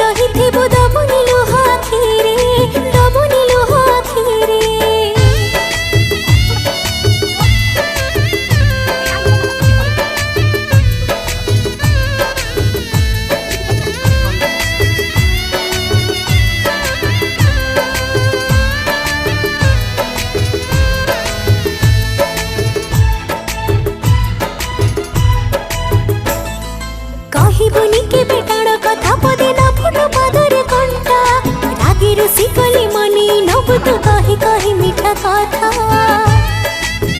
रहिथिबु दबुनी लुह आखिरे दबुनी लुह आखिरे। कहिबुनी के बेटाड़ कथा पदे न फुटो पादरे कंटा रागी रुसी कली मनी नबु तू कही कही मीठा कथा।